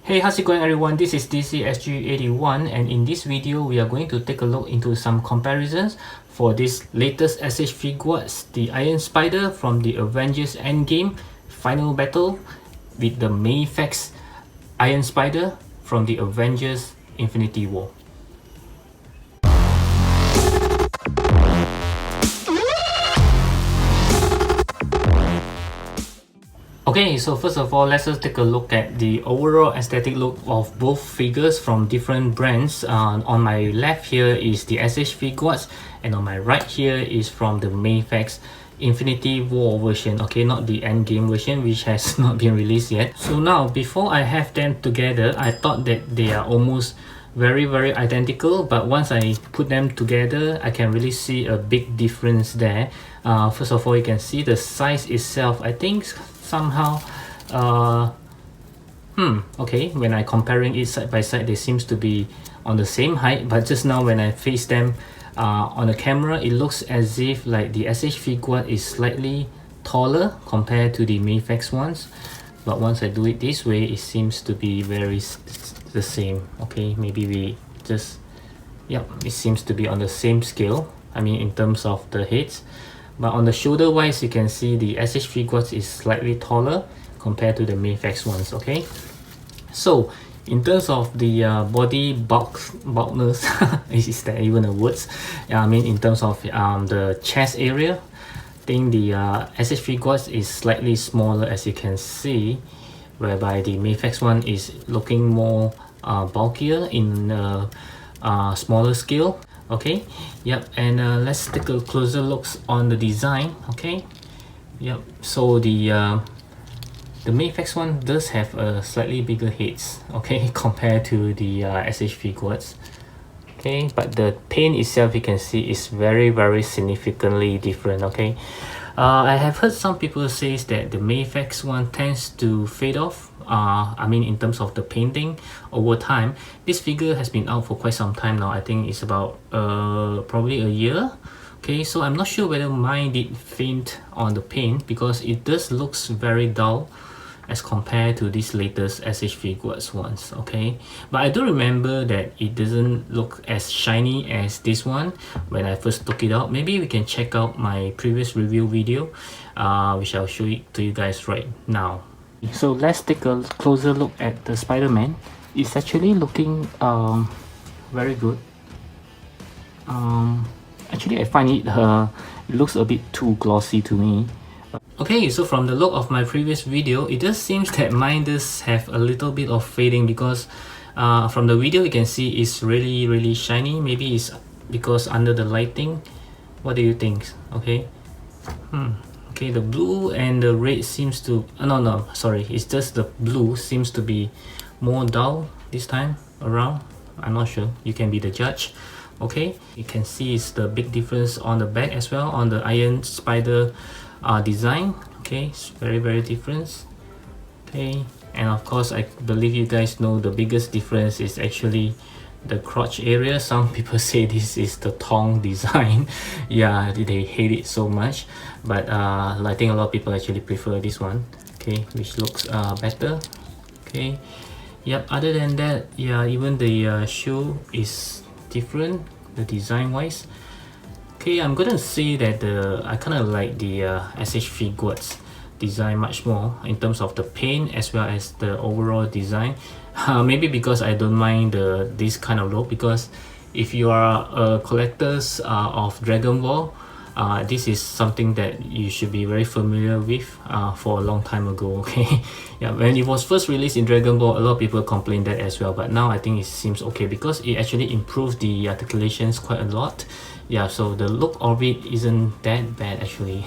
Hey, how's it going everyone? This is DCSG81 and in this video we are going to take a look into some comparisons for this latest SH Figuarts, the Iron Spider from the Avengers Endgame final battle with the Mafex Iron Spider from the Avengers Infinity War. Okay, so first of all, let's just take a look at the overall aesthetic look of both figures from different brands. On my left here is the SH Figuarts, and on my right here is from the Mafex Infinity War version, okay, not the Endgame version, which has not been released yet. So now, before I have them together, I thought that they are almost very identical, but once I put them together, I can really see a big difference there. First of all, you can see the size itself. I think somehow okay, when I comparing it side by side, they seems to be on the same height, but just now when I face them on the camera, it looks as if like the SH Figuart is slightly taller compared to the Mafex ones, but once I do it this way, it seems to be very the same. Okay, maybe we just, yeah, it seems to be on the same scale, I mean in terms of the heads. But on the shoulder wise, you can see the SH Figuarts is slightly taller compared to the Mafex ones. Okay, so in terms of the body bulkness, is that even a words? I mean in terms of the chest area, I think the SH Figuarts is slightly smaller, as you can see, whereby the Mafex one is looking more bulkier in smaller scale. Okay, yep, and let's take a closer looks on the design. Okay, yep, so the Mafex one does have a slightly bigger heads, okay, compared to the SH Figuarts. Okay, but the paint itself, you can see, is very significantly different. Okay, I have heard some people say that the Mafex one tends to fade off. I mean in terms of the painting over time. This figure has been out for quite some time now. I think it's about probably a year. Okay, so I'm not sure whether mine did fade on the paint, because it does looks very dull as compared to this latest SH Figuarts ones. Okay, but I do remember that it doesn't look as shiny as this one when I first took it out. Maybe we can check out my previous review video, which I'll show it to you guys right now. So let's take a closer look at the Spider-Man. It's actually looking very good. Actually I find it looks a bit too glossy to me. Okay, so from the look of my previous video, it just seems that mine does have a little bit of fading, because from the video you can see it's really shiny. Maybe it's because under the lighting. What do you think? Okay. Okay, the blue and the red seems to, no, sorry, it's just the blue seems to be more dull this time around. I'm not sure, you can be the judge. Okay, you can see it's the big difference on the back as well, on the Iron Spider design. Okay, it's very different. Okay, and of course I believe you guys know the biggest difference is actually the crotch area. Some people say this is the tongue design. Yeah, they hate it so much, but I think a lot of people actually prefer this one. Okay, which looks better. Okay, yep, other than that, yeah, even the shoe is different, the design wise. Okay, I'm gonna say that I kind of like the SH Figuarts design much more in terms of the paint as well as the overall design. Maybe because I don't mind this kind of look, because if you are collectors of Dragon Ball, this is something that you should be very familiar with for a long time ago. Okay, yeah, when it was first released in Dragon Ball, a lot of people complained that as well, but now I think it seems okay because it actually improved the articulations quite a lot. Yeah, so the look of it isn't that bad actually.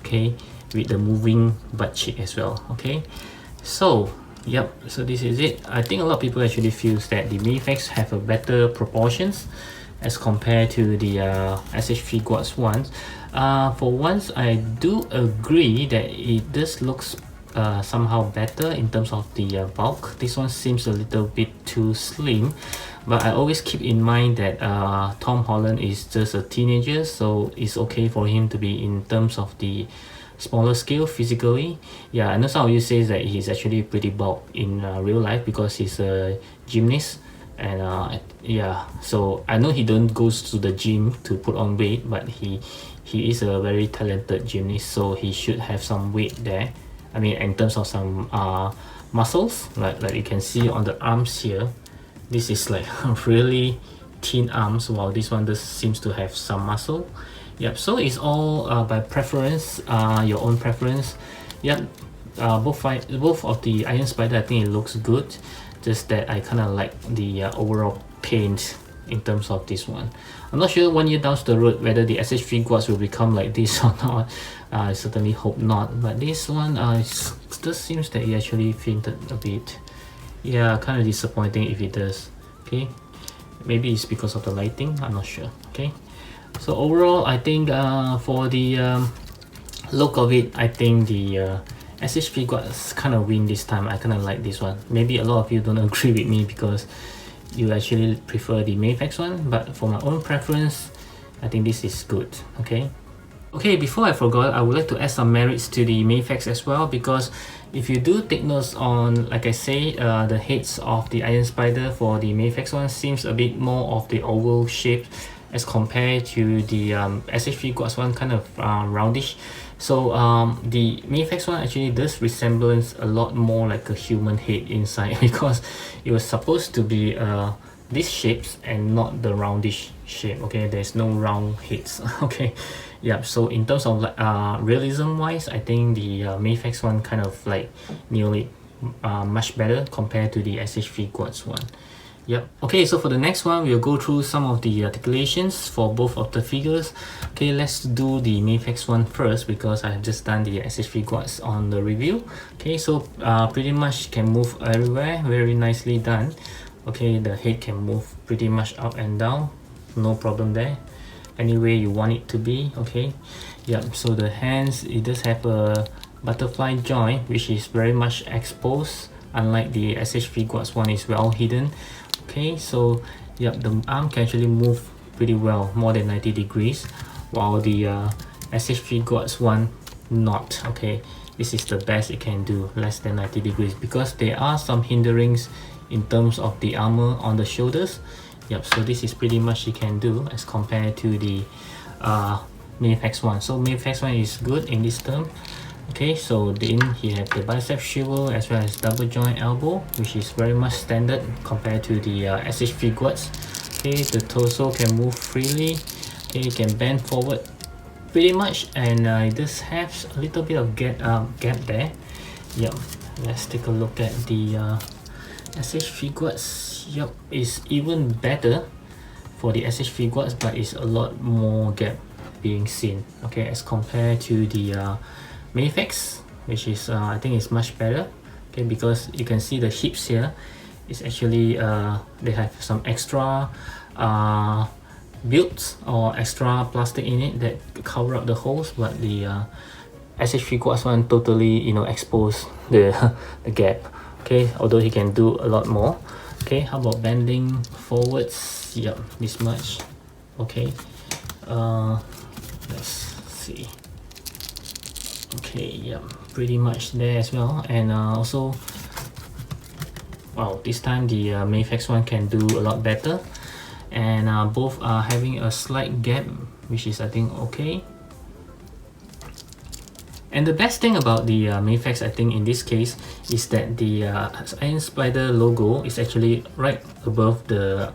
Okay, with the moving butt cheek as well. Okay, so yep, so this is it. I think a lot of people actually feels that the Mafex have a better proportions as compared to the SH Figuarts ones. For once, I do agree that it does looks somehow better in terms of the bulk. This one seems a little bit too slim, but I always keep in mind that Tom Holland is just a teenager, so it's okay for him to be in terms of the smaller scale physically. Yeah, I know some of you say that he's actually pretty bulk in real life because he's a gymnast, and yeah, so I know he don't goes to the gym to put on weight, but he is a very talented gymnast, so he should have some weight there. I mean, in terms of some muscles, like you can see on the arms here, this is like really thin arms, while this one just seems to have some muscle. Yep, so it's all by preference, your own preference. Yep, both of the Iron Spider, I think it looks good, just that I kind of like the overall paint in terms of this one. I'm not sure 1 year down the road whether the SH Figuarts will become like this or not. I certainly hope not, but this one just seems that it actually fainted a bit. Yeah, kind of disappointing if it does. Okay, maybe it's because of the lighting, I'm not sure. Okay, so overall I think for the look of it, I think the SH Figuarts kind of win this time. I kind of like this one. Maybe a lot of you don't agree with me because you actually prefer the Mafex one, but for my own preference, I think this is good. Okay, before I forgot, I would like to add some merits to the Mafex as well, because if you do take notes on, like I say, the heads of the Iron Spider for the Mafex one seems a bit more of the oval shape as compared to the SH Figuarts one, kind of roundish. So the Mafex one actually does resemblance a lot more like a human head inside because it was supposed to be these shapes and not the roundish shape. Okay, there's no round heads. Okay, yeah, so in terms of like realism wise, I think the Mafex one kind of like nearly much better compared to the SH Figuarts one. Yep. Okay, so for the next one, we'll go through some of the articulations for both of the figures. Okay, let's do the Mafex one first because I have just done the SH Figuarts on the review. Okay, so pretty much can move everywhere, very nicely done. Okay, the head can move pretty much up and down, no problem there, any way you want it to be. Okay, yep. So the hands, it does have a butterfly joint which is very much exposed, unlike the SH Figuarts one is well hidden. Okay, so yep, the arm can actually move pretty well, more than 90 degrees, while the SH Figuarts one not. Okay, this is the best it can do, less than 90 degrees, because there are some hinderings in terms of the armor on the shoulders. Yep, so this is pretty much it can do as compared to the Mafex one. So Mafex one is good in this term. Okay, so then he had the bicep swivel as well as double joint elbow, which is very much standard compared to the SH Figuarts. Okay, the torso can move freely. Okay, it can bend forward pretty much, and it does have a little bit of gap there. Yep, let's take a look at the SH Figuarts. Yep, it's even better for the SH Figuarts, but it's a lot more gap being seen. Okay, as compared to the Mafex, which is I think is much better. Okay, because you can see the hips here is actually they have some extra builds or extra plastic in it that cover up the holes, but the SH Figuarts one totally, you know, expose the gap. Okay, although he can do a lot more. Okay, how about bending forwards? Yep, this much. Okay, let's see. Okay, yeah, pretty much there as well. And also, wow, this time the Mafex one can do a lot better, and both are having a slight gap, which is I think okay. And the best thing about the Mafex, I think in this case, is that the Iron Spider logo is actually right above the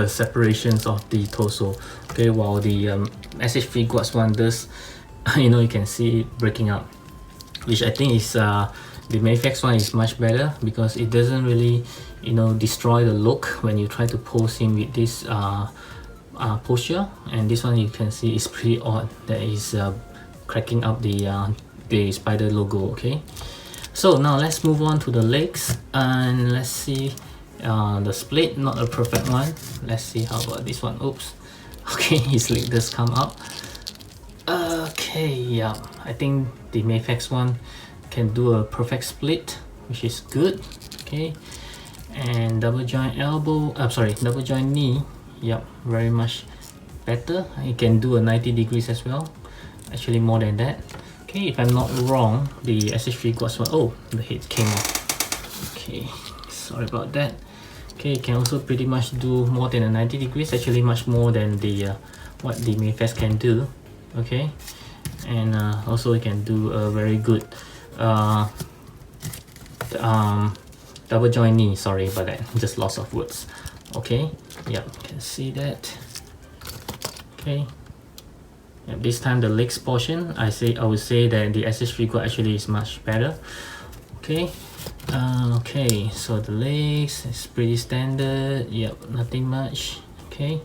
separations of the torso. Okay, while the SH Figuarts one does, you know, you can see it breaking up, which I think is the Mafex one is much better because it doesn't really, you know, destroy the look when you try to pose him with this posture. And this one you can see is pretty odd, that is cracking up the spider logo. Okay, so now let's move on to the legs, and let's see the split, not a perfect one. Let's see how about this one. Oops. Okay, his leg does come up. Okay, yeah, I think the Mafex one can do a perfect split, which is good. Okay, and double joint elbow, double joint knee. Yep, very much better. It can do a 90 degrees as well, actually more than that. Okay, if I'm not wrong, the SH Figuarts one, oh, the head came off. Okay, sorry about that. Okay, it can also pretty much do more than a 90 degrees, actually much more than the what the Mafex can do. Okay, and also it can do a very good double joint knee. Sorry about that, just loss of words. Okay, yep, you can see that. Okay, yep, this time the legs portion, I would say that the SH Figuarts actually is much better. Okay, okay, so the legs is pretty standard. Yep, nothing much. Okay,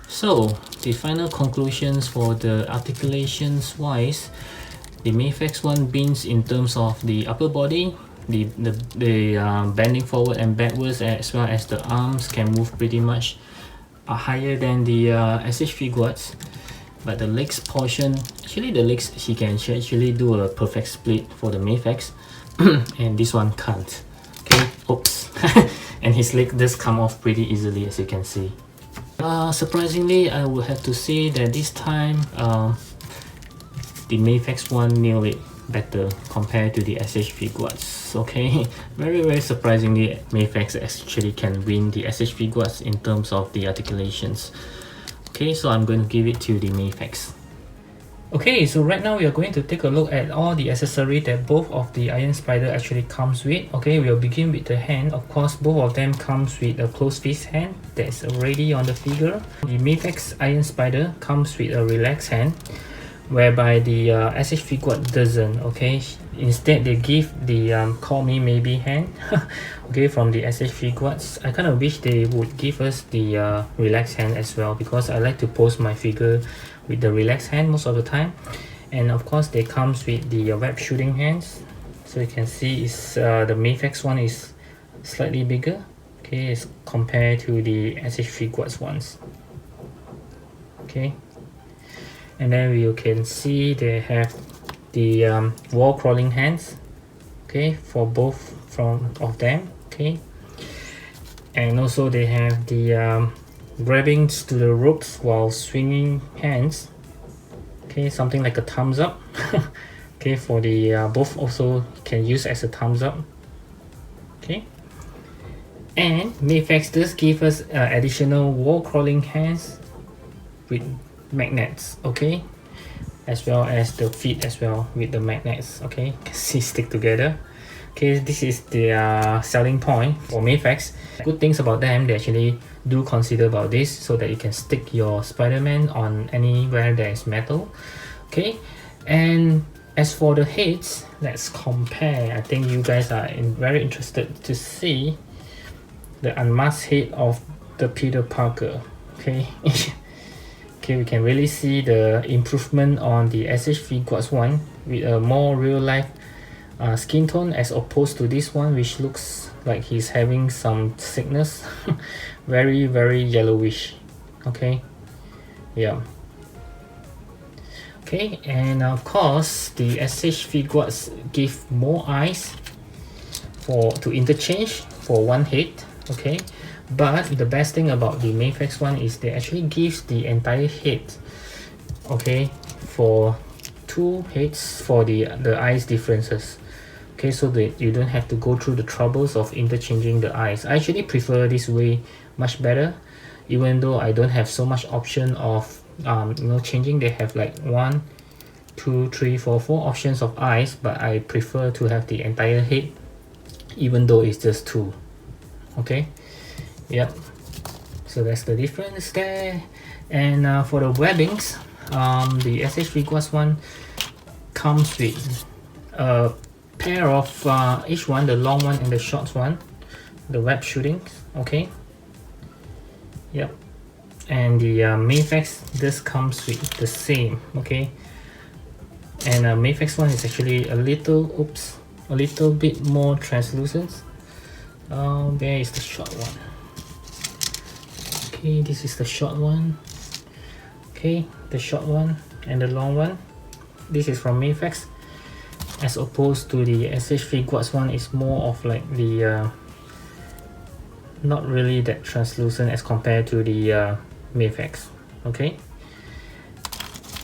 so the final conclusions for the articulations wise, the Mafex one wins in terms of the upper body, the bending forward and backwards, as well as the arms can move pretty much higher than the SH Figuarts. But the legs portion, actually the legs, he can actually do a perfect split for the Mafex. And this one can't. Okay, oops. And his leg does come off pretty easily, as you can see. Surprisingly, I would have to say that this time the Mafex one nailed it better compared to the SH Figuarts. Okay, very surprisingly, Mafex actually can win the SH Figuarts in terms of the articulations. Okay, so I'm going to give it to the Mafex. Okay, so right now we are going to take a look at all the accessories that both of the Iron Spider actually comes with. Okay, we'll begin with the hand. Of course, both of them comes with a closed fist hand that's already on the figure. The Mafex Iron Spider comes with a relaxed hand, whereby the SH Figuarts doesn't. Okay, instead they give the call me maybe hand. Okay, from the SH Figuarts. I kind of wish they would give us the relaxed hand as well, because I like to pose my figure with the relaxed hand most of the time. And of course they comes with the web shooting hands, so you can see is the Mafex one is slightly bigger, okay, as compared to the SH Figuarts ones. Okay, and then you can see they have the wall crawling hands, okay, for both of them. Okay, and also they have the grabbing to the ropes while swinging hands, okay, something like a thumbs up. Okay, for the both also can use as a thumbs up. Okay, and Mafex does give us additional wall crawling hands with magnets, okay, as well as the feet as well with the magnets. Okay, you can see stick together. Okay, this is the selling point for Mafex. Good things about them, they actually do consider about this so that you can stick your Spider-Man on anywhere there is metal. Okay, and as for the heads, let's compare. I think you guys are very interested to see the unmasked head of the Peter Parker. Okay. Okay, we can really see the improvement on the SH Figuarts one with a more real life skin tone, as opposed to this one which looks like he's having some sickness. very yellowish. Okay, yeah. Okay, and of course the SH Figuarts give more eyes to interchange for one head. Okay, but the best thing about the Mafex one is they actually gives the entire head, okay, for two heads for the eyes differences. Okay, so that you don't have to go through the troubles of interchanging the eyes. I actually prefer this way much better, even though I don't have so much option of changing. They have like 1, 2, 3, 4 options of eyes, but I prefer to have the entire head, even though it's just 2. Okay, yep, so that's the difference there. And for the webbings, the SH Figuarts one comes with a pair of each one, the long one and the short one, the web shootings. Okay, yep, and the Mafex, this comes with the same. Okay, and Mafex one is actually a little bit more translucent. There is the short one. Okay, this is the short one. Okay, the short one and the long one, this is from Mafex, as opposed to the SH Figuarts one is more of like the not really that translucent as compared to the Mafex. Okay,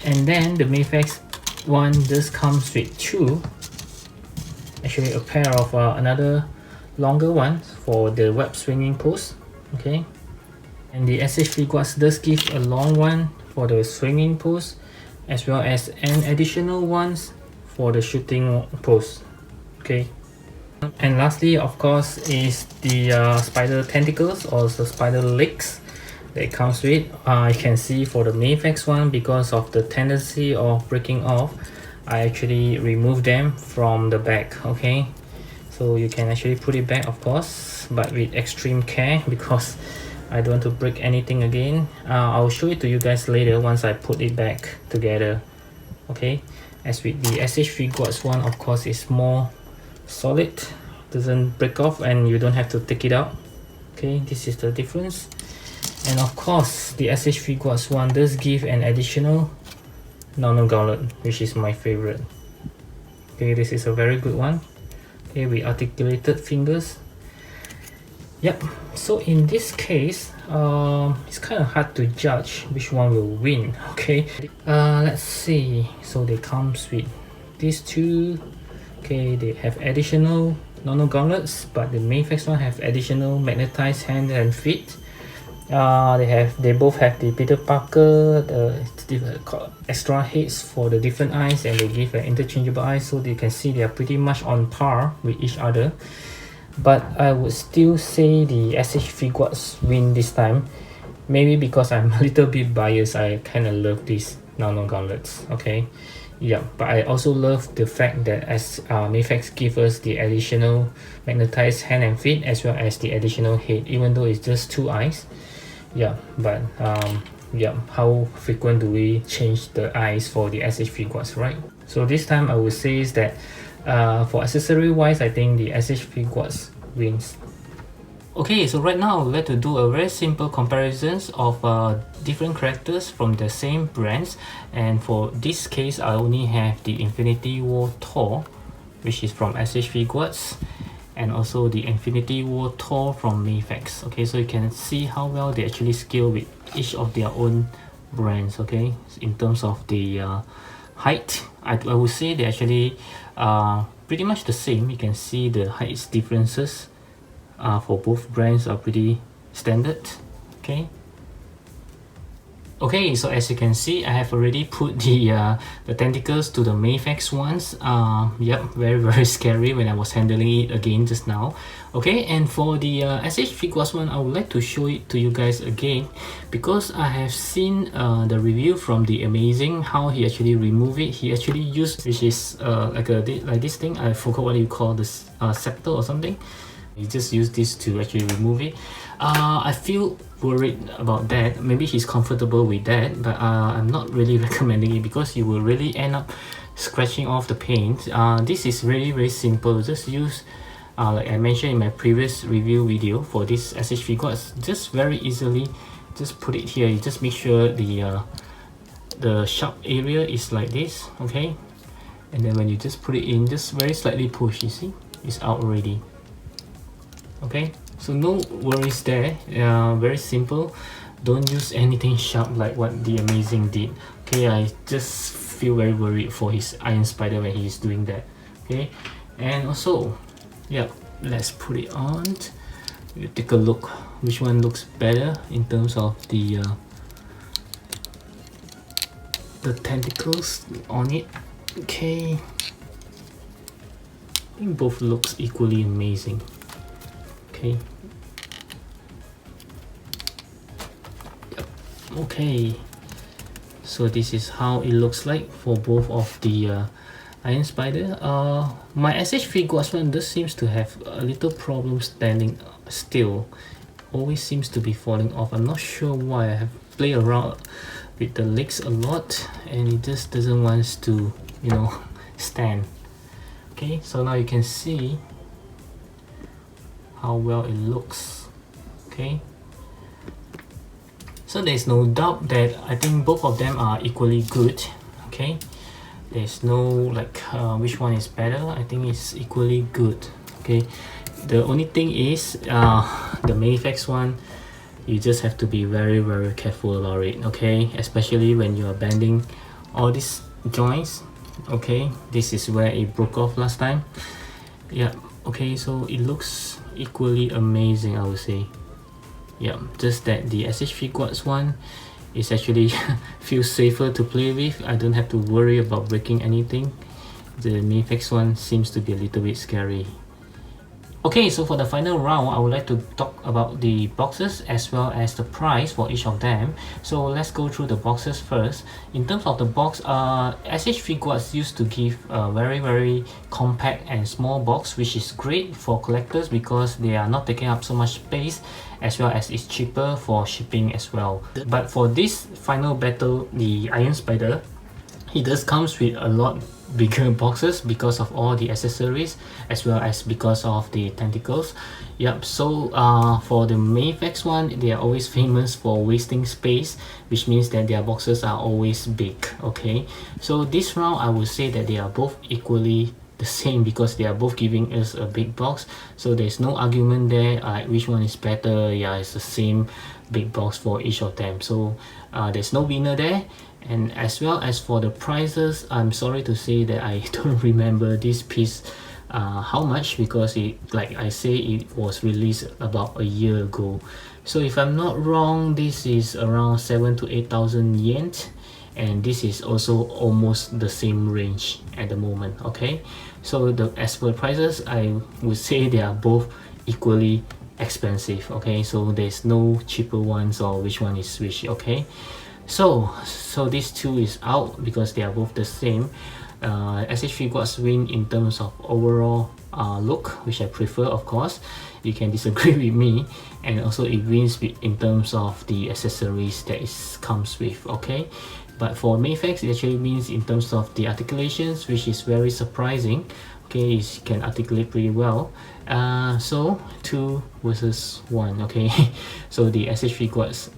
and then the Mafex one just comes with two, actually a pair of another longer one for the web swinging pose. Okay, and the SH Figuarts does give a long one for the swinging pose, as well as an additional ones for the shooting pose. Okay, and lastly, of course, is the spider tentacles or the spider legs that it comes with. You can see for the Mafex one, because of the tendency of breaking off, I actually remove them from the back. Okay, so you can actually put it back, of course, but with extreme care, because I don't want to break anything again. I'll show it to you guys later once I put it back together. Okay, as with the SH Figuarts one, of course, it's more solid, doesn't break off, and you don't have to take it out. Okay, this is the difference. And of course, the SH Figuarts one does give an additional nano gauntlet, which is my favorite. Okay, this is a very good one. Okay, with articulated fingers. Yep, so in this case, it's kind of hard to judge which one will win. Okay, let's see. So they comes with these two. Okay, they have additional nano gauntlets, but the Mafex one have additional magnetized hand and feet. They both have the Peter Parker, the extra heads for the different eyes, and they give an interchangeable eyes, so you can see they are pretty much on par with each other. But I would still say the SH Figuarts win this time, maybe because I'm a little bit biased. I kind of love these nano gauntlets. Okay, yeah, but I also love the fact that as Mafex give us the additional magnetized hand and feet, as well as the additional head, even though it's just two eyes. Yeah, but yeah, how frequent do we change the eyes for the SH Figuarts, right? So this time I would say is that for accessory wise, I think the SH Figuarts wins. Okay, so right now I would like to do a very simple comparisons of different characters from the same brands, and for this case I only have the Infinity War Thor, which is from SH Figuarts, and also the Infinity War Thor from Mafex. Okay, so you can see how well they actually scale with each of their own brands. Okay, in terms of the height, I would say they actually pretty much the same. You can see the height differences for both brands are pretty standard. Okay, so as you can see, I have already put the tentacles to the Mafex ones. Yep, very scary when I was handling it again just now. Okay, and for the SH Figuarts one, I would like to show it to you guys again, because I have seen the review from the Amazing, how he actually removed it. He actually used, which is like this thing, I forgot what you call this, scepter or something. He just used this to actually remove it. I feel worried about that. Maybe he's comfortable with that, but I'm not really recommending it, because you will really end up scratching off the paint. This is very simple. Just use, like I mentioned in my previous review video for this SH Figuarts, just very easily just put it here. You just make sure the sharp area is like this. Okay, and then when you just put it in, just very slightly push, you see it's out already. Okay, so no worries there. Very simple. Don't use anything sharp like what the Amazing did. Okay, I just feel very worried for his Iron Spider when he's doing that. Okay, and also, yeah, let's put it on. You take a look which one looks better in terms of the tentacles on it. Okay, I think both looks equally amazing. Okay. Yep. Okay, so this is how it looks like for both of the Iron Spider. My SH Figuarts one does seems to have a little problem standing still. Always seems to be falling off. I'm not sure why. I have played around with the legs a lot and it just doesn't want to, you know, stand. Okay, so now you can see how well it looks. Okay, so there's no doubt that I think both of them are equally good. Okay, there's no like which one is better. I think it's equally good. Okay, the only thing is the Mafex one, you just have to be very careful about it. Okay, especially when you are bending all these joints. Okay, this is where it broke off last time. Yeah, okay, so it looks equally amazing, I would say. Yeah, just that the SH Figuarts one is actually feels safer to play with. I don't have to worry about breaking anything. The Mafex one seems to be a little bit scary. Okay, so for the final round, I would like to talk about the boxes as well as the price for each of them. So let's go through the boxes first. In terms of the box, SH Figuarts used to give a very compact and small box, which is great for collectors because they are not taking up so much space, as well as it's cheaper for shipping as well. But for this final battle, the Iron Spider, it does comes with a lot bigger boxes because of all the accessories, as well as because of the tentacles. Yep, so for the Mafex one, they are always famous for wasting space, which means that their boxes are always big. Okay, so this round I would say that they are both equally the same because they are both giving us a big box, so there's no argument there which one is better. Yeah, it's the same big box for each of them, so there's no winner there. And as well as for the prices, I'm sorry to say that I don't remember this piece how much, because it, like I say, it was released about a year ago. So if I'm not wrong, this is around 7 to 8,000 yen, and this is also almost the same range at the moment. Okay, so as for prices, I would say they are both equally expensive. Okay, so there's no cheaper ones or which one is which. Okay, so these two is out because they are both the same. SH Figuarts win in terms of overall look, which I prefer, of course. You can disagree with me, and also it wins in terms of the accessories that it comes with. Okay, but for Mafex, it actually wins in terms of the articulations, which is very surprising. Okay, it can articulate pretty well. So 2 versus 1. Okay, so the SH Figuarts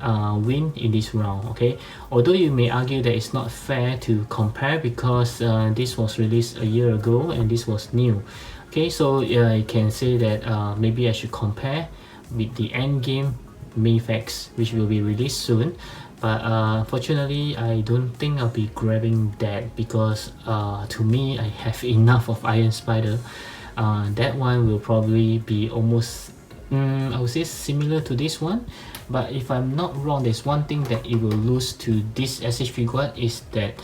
win in this round. Okay, although you may argue that it's not fair to compare because this was released a year ago and this was new. Okay, so I can say that maybe I should compare with the Endgame Mafex, which will be released soon. But unfortunately, I don't think I'll be grabbing that because to me, I have enough of Iron Spider. That one will probably be almost, I would say, similar to this one. But if I'm not wrong, there's one thing that it will lose to this SH Figuart is that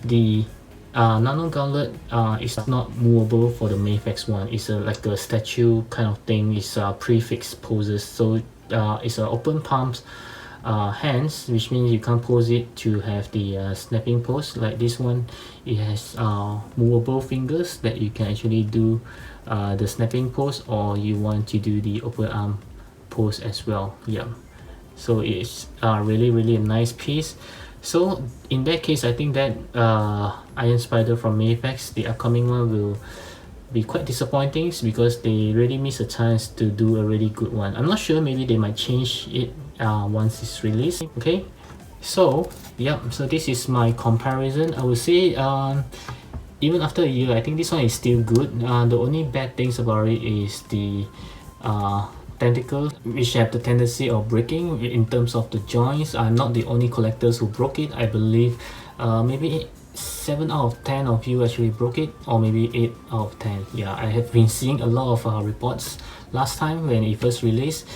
the Nano Gauntlet is not movable for the Mafex one. It's like a statue kind of thing. It's prefixed poses, so it's an open palms hands, which means you can't pose it to have the snapping pose like this one. It has movable fingers that you can actually do the snapping pose, or you want to do the open arm pose as well. Yeah, so it's really a nice piece. So in that case, I think that Iron Spider from Mafex, the upcoming one, will be quite disappointing because they really miss a chance to do a really good one. I'm not sure, maybe they might change it once it's released. Okay, so yeah, so this is my comparison. I would say even after a year, I think this one is still good. The only bad things about it is the tentacles, which have the tendency of breaking in terms of the joints. I'm not the only collectors who broke it. I believe maybe 7 out of 10 of you actually broke it, or maybe 8 out of 10. Yeah, I have been seeing a lot of reports last time when it first released.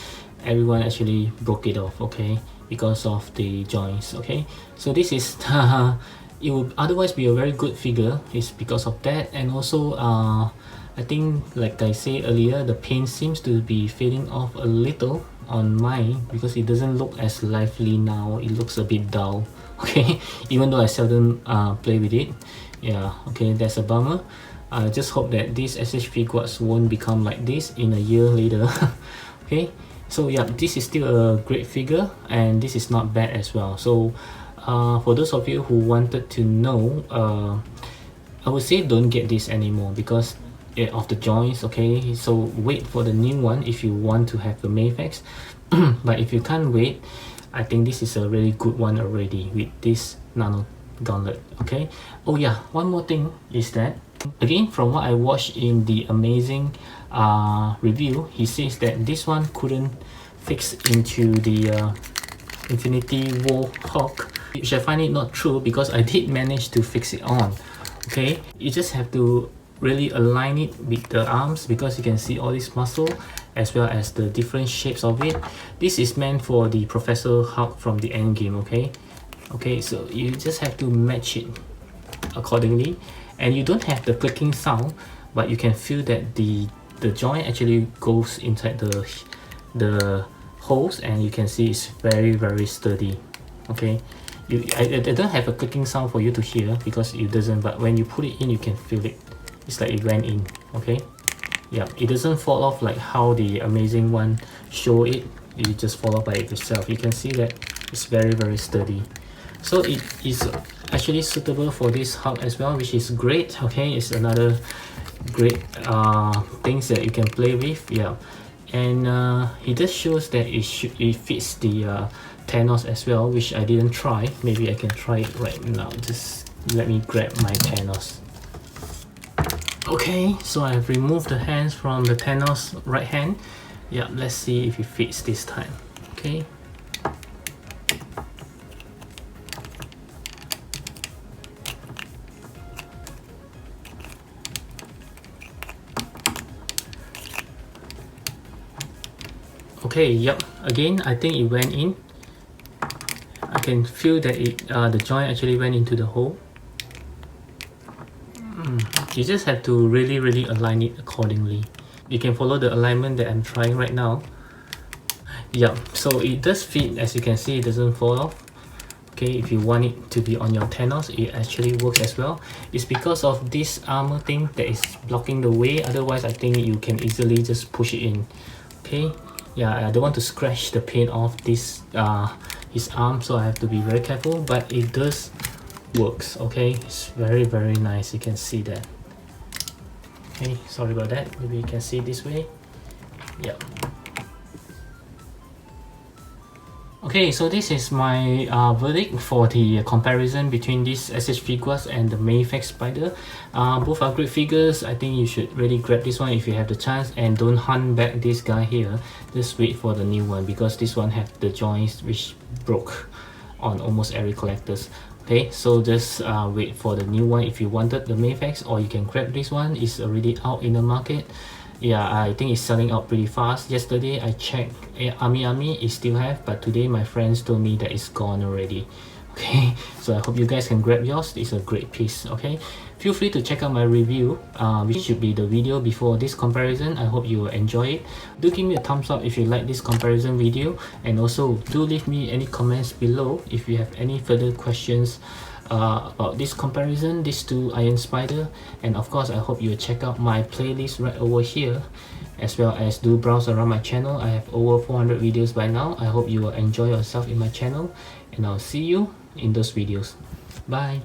Everyone actually broke it off, okay, because of the joints. Okay, so this is it would otherwise be a very good figure. It's because of that, and also I think, like I said earlier, the paint seems to be fading off a little on mine because it doesn't look as lively now. It looks a bit dull. Okay, even though I seldom play with it. Yeah, okay, that's a bummer. I just hope that these SH Figuarts won't become like this in a year later. Okay, so yeah, this is still a great figure, and this is not bad as well. So for those of you who wanted to know, I would say don't get this anymore because of the joints. Okay, so wait for the new one if you want to have the Mafex. But if you can't wait, I think this is a really good one already with this Nano Gauntlet. Okay, oh yeah, one more thing is that, again, from what I watched in the amazing review, he says that this one couldn't fix into the Infinity War Hulk, which I find it not true because I did manage to fix it on. Okay, you just have to really align it with the arms, because you can see all this muscle as well as the different shapes of it. This is meant for the Professor Hulk from the Endgame. Okay, so you just have to match it accordingly, and you don't have the clicking sound, but you can feel that the joint actually goes inside the holes, and you can see it's very sturdy. Okay, I don't have a clicking sound for you to hear because it doesn't, but when you put it in, you can feel it. It's like it went in. Okay, yeah, it doesn't fall off like how the Amazing one show it. It just fall off by itself. You can see that it's very sturdy. So it is actually suitable for this Hulk as well, which is great. Okay, it's another great things that you can play with. Yeah, and it just shows that it fits the Thanos as well, which I didn't try. Maybe I can try it right now. Just let me grab my Thanos. Okay, so I've removed the hands from the Thanos right hand. Yeah, let's see if it fits this time. Okay. Okay, yep, again, I think it went in. I can feel that the joint actually went into the hole. You just have to really align it accordingly. You can follow the alignment that I'm trying right now. Yeah, so it does fit. As you can see, it doesn't fall off. Okay, if you want it to be on your Thanos, it actually works as well. It's because of this armor thing that is blocking the way. Otherwise, I think you can easily just push it in. Okay, yeah, I don't want to scratch the paint off this his arm, so I have to be very careful, but it does works. Okay, it's very nice. You can see that. Okay, sorry about that. Maybe you can see it this way. Yeah. Okay, so this is my verdict for the comparison between this SH Figuarts and the Mafex Spider. Both are great figures. I think you should really grab this one if you have the chance, and don't hunt back this guy here. Just wait for the new one, because this one have the joints which broke on almost every collector's. Okay, so just wait for the new one if you wanted the Mafex, or you can grab this one. It's already out in the market. Yeah, I think it's selling out pretty fast. Yesterday I checked Army it still have, but today my friends told me that it's gone already. Okay, so I hope you guys can grab yours. It's a great piece. Okay, feel free to check out my review, which should be the video before this comparison. I hope you will enjoy it. Do give me a thumbs up if you like this comparison video, and also do leave me any comments below if you have any further questions about this comparison, these two Iron Spider. And of course, I hope you check out my playlist right over here, as well as do browse around my channel. I have over 400 videos by now. I hope you will enjoy yourself in my channel, and I'll see you in those videos. Bye.